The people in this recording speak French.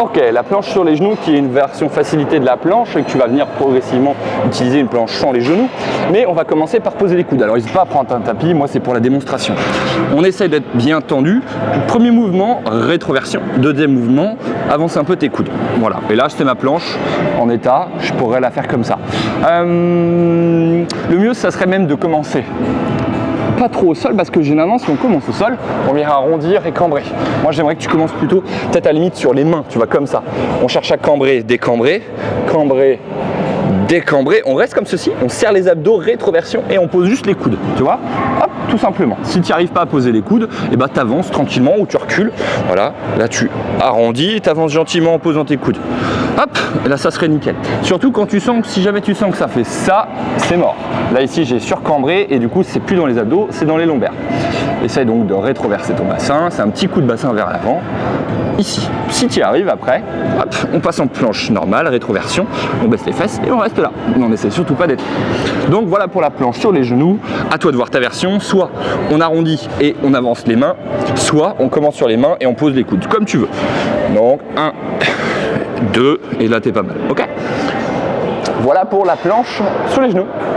Ok, la planche sur les genoux qui est une version facilitée de la planche et que tu vas venir progressivement utiliser une planche sans les genoux. Mais on va commencer par poser les coudes. Alors n'hésite pas à prendre un tapis, moi c'est pour la démonstration. On essaye d'être bien tendu. Premier mouvement, rétroversion. Deuxième mouvement, avance un peu tes coudes. Voilà, et là c'est ma planche en état, je pourrais la faire comme ça. Le mieux ça serait même de commencer pas trop au sol parce que généralement si on commence au sol on vient arrondir et cambrer. Moi j'aimerais que tu commences plutôt peut-être à la limite sur les mains, tu vois, comme ça. On cherche à cambrer, décambrer, cambrer, décambrer, on reste comme ceci, on serre les abdos, rétroversion et on pose juste les coudes, tu vois, hop, tout simplement. Si tu n'y arrives pas à poser les coudes, et bah tu avances tranquillement ou tu recules, voilà, là tu arrondis, tu avances gentiment en posant tes coudes. Hop, et là ça serait nickel. Surtout quand tu sens que si jamais tu sens que ça fait ça, c'est mort. Là ici j'ai surcambré et du coup c'est plus dans les abdos, c'est dans les lombaires. Essaye donc de rétroverser ton bassin, c'est un petit coup de bassin vers l'avant. Ici, si tu y arrives après, hop, on passe en planche normale, rétroversion, on baisse les fesses et on reste là. On n'essaie surtout pas d'être. Donc voilà pour la planche sur les genoux. À toi de voir ta version. Soit on arrondit et on avance les mains, soit on commence sur les mains et on pose les coudes, comme tu veux. Donc 1, 2, et là t'es pas mal. Ok. Voilà pour la planche sur les genoux.